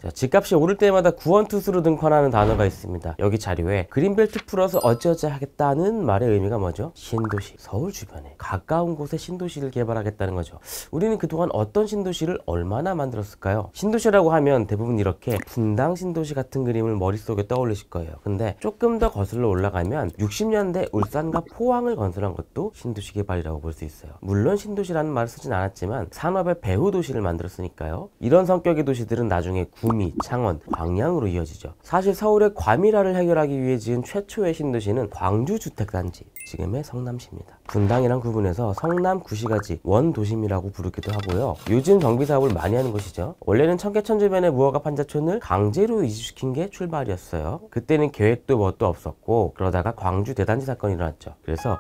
자, 집값이 오를 때마다 구원투수로 등판하는 단어가 있습니다. 여기 자료에 그린벨트 풀어서 어찌어찌 하겠다는 말의 의미가 뭐죠? 신도시, 서울 주변에 가까운 곳에 신도시를 개발하겠다는 거죠. 우리는 그동안 어떤 신도시를 얼마나 만들었을까요? 신도시라고 하면 대부분 이렇게 분당 신도시 같은 그림을 머릿속에 떠올리실 거예요. 근데 조금 더 거슬러 올라가면 60년대 울산과 포항을 건설한 것도 신도시 개발이라고 볼 수 있어요. 물론 신도시라는 말을 쓰진 않았지만 산업의 배후 도시를 만들었으니까요. 이런 성격의 도시들은 나중에 구미, 창원, 광양으로 이어지죠. 사실 서울의 과밀화를 해결하기 위해 지은 최초의 신도시는 광주주택단지, 지금의 성남시입니다. 분당이랑 구분해서 성남 구시가지 원도심이라고 부르기도 하고요. 요즘 정비사업을 많이 하는 곳이죠. 원래는 청계천 주변의 무허가 판자촌을 강제로 이주시킨 게 출발이었어요. 그때는 계획도 뭣도 없었고 그러다가 광주 대단지 사건이 일어났죠. 그래서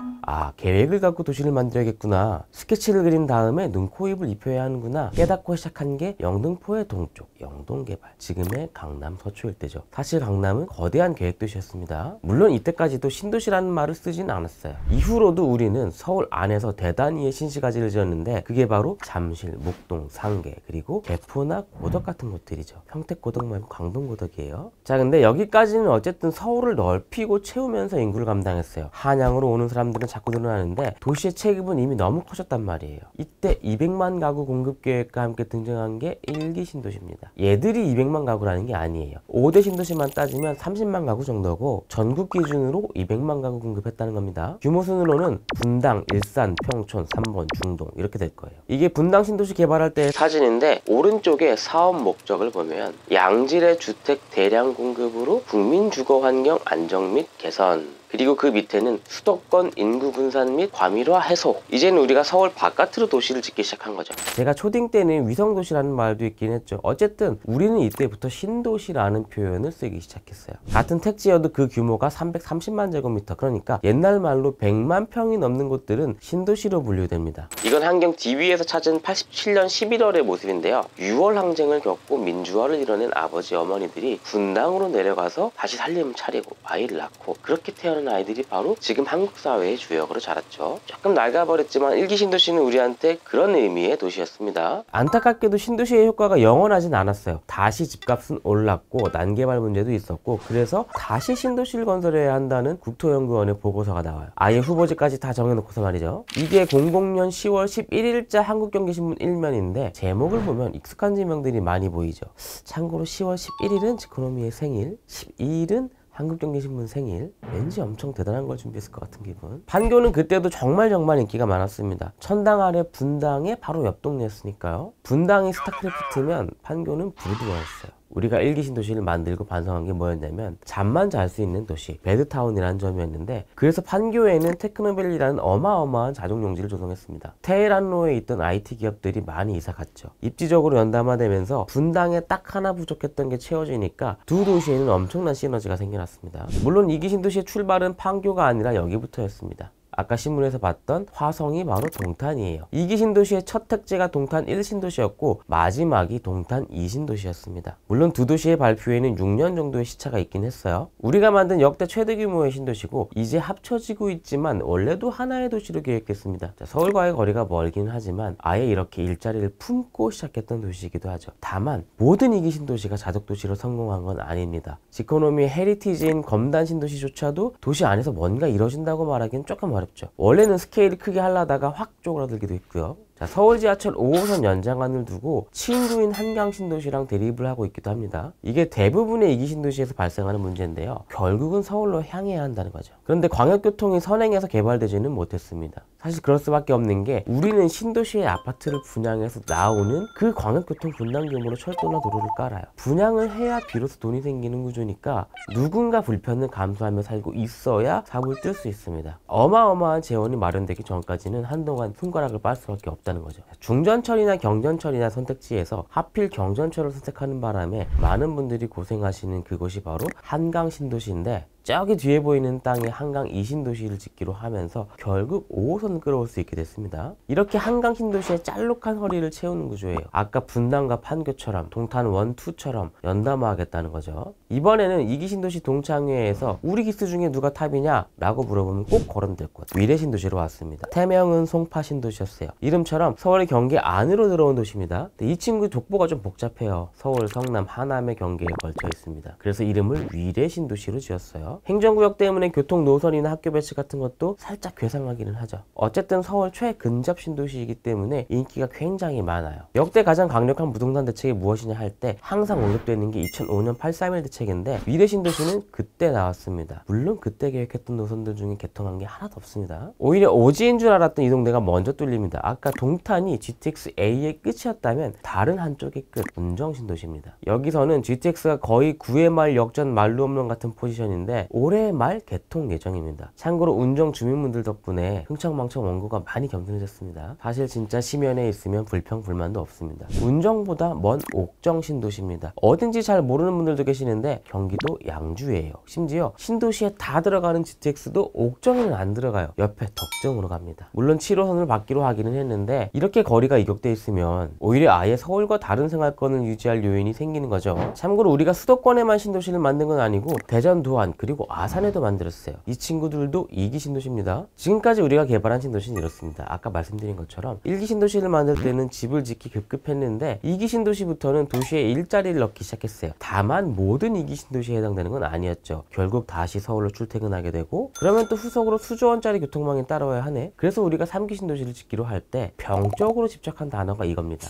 계획을 갖고 도시를 만들어야겠구나, 스케치를 그린 다음에 눈코입을 입혀야 하는구나 깨닫고 시작한 게 영등포의 동쪽 영동개발, 지금의 강남 서초 일대죠. 사실 강남은 거대한 계획도시였습니다. 물론 이때까지도 신도시라는 말을 쓰진 않았어요. 이후로도 우리는 서울 안에서 대단히의 신시가지를 지었는데 그게 바로 잠실, 목동, 상계, 그리고 개포나 고덕 같은 곳들이죠. 평택고덕 말고 광동고덕이에요. 자, 근데 여기까지는 어쨌든 서울을 넓히고 채우면서 인구를 감당했어요. 한양으로 오는 사람들은 자꾸 늘어나는데 도시의 체급은 이미 너무 커졌단 말이에요. 이때 200만 가구 공급 계획과 함께 등장한 게 1기 신도시입니다. 얘들이 200만 가구라는 게 아니에요. 5대 신도시만 따지면 30만 가구 정도고 전국 기준으로 200만 가구 공급했다는 겁니다. 규모 순으로는 분당, 일산, 평촌, 삼본, 중동 이렇게 될 거예요. 이게 분당 신도시 개발할 때의 사진인데 오른쪽에 사업 목적을 보면 양질의 주택 대량 공급으로 국민 주거 환경 안정 및 개선, 그리고 그 밑에는 수도권 인구 분산 및 과밀화 해소. 이제는 우리가 서울 바깥으로 도시를 짓기 시작한 거죠. 제가 초딩 때는 위성도시라는 말도 있긴 했죠. 어쨌든 우리는 이때부터 신도시라는 표현을 쓰기 시작했어요. 같은 택지여도 그 규모가 330만 제곱미터, 그러니까 옛날 말로 100만 평이 넘는 곳들은 신도시로 분류됩니다. 이건 한경 DB에서 찾은 87년 11월의 모습인데요. 6월 항쟁을 겪고 민주화를 이뤄낸 아버지 어머니들이 분당으로 내려가서 다시 살림을 차리고 아이를 낳고 그렇게 태어난 아이들이 바로 지금 한국 사회의 주역으로 자랐죠. 조금 낡아버렸지만 1기 신도시는 우리한테 그런 의미의 도시였습니다. 안타깝게도 신도시의 효과가 영원하진 않았어요. 다시 집값은 올랐고 난개발 문제도 있었고 그래서 다시 신도시를 건설해야 한다는 국토연구원의 보고서가 나와요. 아예 후보지까지 다 정해놓고서 말이죠. 이게 00년 10월 11일자 한국경제신문 1면인데 제목을 보면 익숙한 지명들이 많이 보이죠. 참고로 10월 11일은 지코노미의 생일, 12일은 한국경제신문 생일. 왠지 엄청 대단한 걸 준비했을 것 같은 기분. 판교는 그때도 정말 인기가 많았습니다. 천당 아래 분당의 바로 옆 동네였으니까요. 분당이 스타크래프트면 판교는 부르드와였어요. 우리가 1기 신도시를 만들고 반성한 게 뭐였냐면 잠만 잘 수 있는 도시, 베드타운이라는 점이었는데 그래서 판교에는 테크노밸리라는 어마어마한 자동용지를 조성했습니다. 테헤란로에 있던 IT 기업들이 많이 이사 갔죠. 입지적으로 연담화되면서 분당에 딱 하나 부족했던 게 채워지니까 두 도시에는 엄청난 시너지가 생겨났습니다. 물론 2기 신도시의 출발은 판교가 아니라 여기부터였습니다. 아까 신문에서 봤던 화성이 바로 동탄이에요. 2기 신도시의 첫 택지가 동탄 1신도시였고 마지막이 동탄 2신도시였습니다. 물론 두 도시의 발표에는 6년 정도의 시차가 있긴 했어요. 우리가 만든 역대 최대 규모의 신도시고 이제 합쳐지고 있지만 원래도 하나의 도시로 계획했습니다. 자, 서울과의 거리가 멀긴 하지만 아예 이렇게 일자리를 품고 시작했던 도시이기도 하죠. 다만 모든 2기 신도시가 자족도시로 성공한 건 아닙니다. 지코노미의 헤리티지인 검단 신도시조차도 도시 안에서 뭔가 이뤄진다고 말하기엔 조금 어렵죠. 원래는 스케일이 크게 하려다가 확 쪼그라들기도 했고요. 자, 서울 지하철 5호선 연장안을 두고 친구인 한강 신도시랑 대립을 하고 있기도 합니다. 이게 대부분의 2기 신도시에서 발생하는 문제인데요. 결국은 서울로 향해야 한다는 거죠. 그런데 광역교통이 선행해서 개발되지는 못했습니다. 사실 그럴 수밖에 없는 게 우리는 신도시의 아파트를 분양해서 나오는 그 광역교통 분당 규모로 철도나 도로를 깔아요. 분양을 해야 비로소 돈이 생기는 구조니까 누군가 불편을 감수하며 살고 있어야 사업을 뜰 수 있습니다. 어마어마한 재원이 마련되기 전까지는 한동안 손가락을 빨 수밖에 없다는 거죠. 중전철이나 경전철이나 선택지에서 하필 경전철을 선택하는 바람에 많은 분들이 고생하시는 그곳이 바로 한강 신도시인데 저기 뒤에 보이는 땅에 한강 2신도시를 짓기로 하면서 결국 5호선을 끌어올 수 있게 됐습니다. 이렇게 한강 신도시의 짤록한 허리를 채우는 구조예요. 아까 분당과 판교처럼 동탄 1, 2처럼 연담화하겠다는 거죠. 이번에는 2기 신도시 동창회에서 우리 기수 중에 누가 탑이냐? 라고 물어보면 꼭 거론될 곳 위례 신도시로 왔습니다. 태명은 송파 신도시였어요. 이름처럼 서울의 경계 안으로 들어온 도시입니다. 이 친구 족보가 좀 복잡해요. 서울, 성남, 하남의 경계에 걸쳐 있습니다. 그래서 이름을 위례 신도시로 지었어요. 행정구역 때문에 교통 노선이나 학교 배치 같은 것도 살짝 괴상하기는 하죠. 어쨌든 서울 최근접 신도시이기 때문에 인기가 굉장히 많아요. 역대 가장 강력한 부동산 대책이 무엇이냐 할 때 항상 언급되는 게 2005년 831 대책인데 위례 신도시는 그때 나왔습니다. 물론 그때 계획했던 노선들 중에 개통한 게 하나도 없습니다. 오히려 오지인 줄 알았던 이 동네가 먼저 뚫립니다. 아까 동탄이 GTX A의 끝이었다면 다른 한쪽의 끝, 운정 신도시입니다. 여기서는 GTX가 거의 9회 말 역전 말로 없는 같은 포지션인데 올해 말 개통 예정입니다. 참고로 운정 주민분들 덕분에 흥청망청 원고가 많이 겸손해졌습니다. 사실 진짜 심연에 있으면 불평불만도 없습니다. 운정보다 먼 옥정 신도시입니다. 어딘지 잘 모르는 분들도 계시는데 경기도 양주예요. 심지어 신도시에 다 들어가는 GTX도 옥정에는 안 들어가요. 옆에 덕정으로 갑니다. 물론 7호선을 받기로 하기는 했는데 이렇게 거리가 이격돼 있으면 오히려 아예 서울과 다른 생활권을 유지할 요인이 생기는 거죠. 참고로 우리가 수도권에만 신도시를 만든 건 아니고 대전, 도안, 그리고 아산에도 만들었어요. 이 친구들도 2기 신도시입니다. 지금까지 우리가 개발한 신도시는 이렇습니다. 아까 말씀드린 것처럼 1기 신도시를 만들 때는 집을 짓기 급급했는데 2기 신도시부터는 도시에 일자리를 넣기 시작했어요. 다만 모든 2기 신도시에 해당되는 건 아니었죠. 결국 다시 서울로 출퇴근하게 되고 그러면 또 후속으로 수조 원짜리 교통망이 따라와야 하네. 그래서 우리가 3기 신도시를 짓기로 할 때 병적으로 집착한 단어가 이겁니다.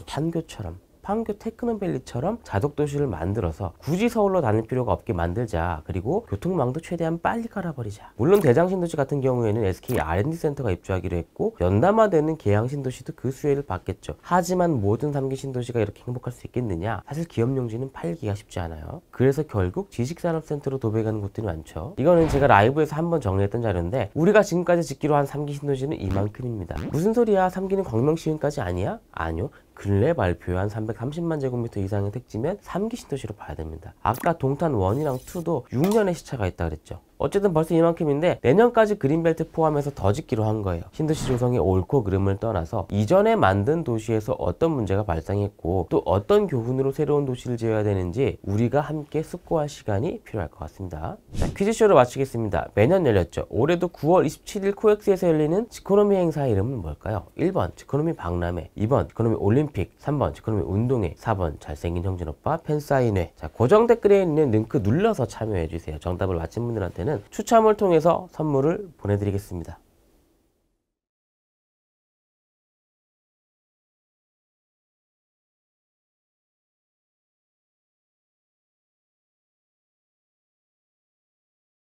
판교처럼. 판교 테크노밸리처럼 자독도시를 만들어서 굳이 서울로 다닐 필요가 없게 만들자. 그리고 교통망도 최대한 빨리 깔아버리자. 물론 대장신도시 같은 경우에는 SK R&D센터가 입주하기로 했고 연담화되는 계양신도시도 그 수혜를 받겠죠. 하지만 모든 3기 신도시가 이렇게 행복할 수 있겠느냐? 사실 기업용지는 팔기가 쉽지 않아요. 그래서 결국 지식산업센터로 도배가는 곳들이 많죠. 이거는 제가 라이브에서 한번 정리했던 자료인데 우리가 지금까지 짓기로 한 3기 신도시는 이만큼입니다. 무슨 소리야? 3기는 광명시흥까지 아니야? 아니요. 근래 발표한 330만 제곱미터 이상의 택지면 3기 신도시로 봐야 됩니다. 아까 동탄 1이랑 2도 6년의 시차가 있다 그랬죠. 어쨌든 벌써 이만큼인데 내년까지 그린벨트 포함해서 더 짓기로 한 거예요. 신도시 조성의 옳고 그름을 떠나서 이전에 만든 도시에서 어떤 문제가 발생했고 또 어떤 교훈으로 새로운 도시를 지어야 되는지 우리가 함께 숙고할 시간이 필요할 것 같습니다. 자, 퀴즈쇼를 마치겠습니다. 매년 열렸죠. 올해도 9월 27일 코엑스에서 열리는 지코노미 행사 이름은 뭘까요? 1번 지코노미 박람회, 2번 지코노미 올림픽, 3번 지코노미 운동회, 4번 잘생긴 형진오빠 팬사인회. 자, 고정 댓글에 있는 링크 눌러서 참여해주세요. 정답을 맞힌 분들한테는 추첨을 통해서 선물을 보내드리겠습니다.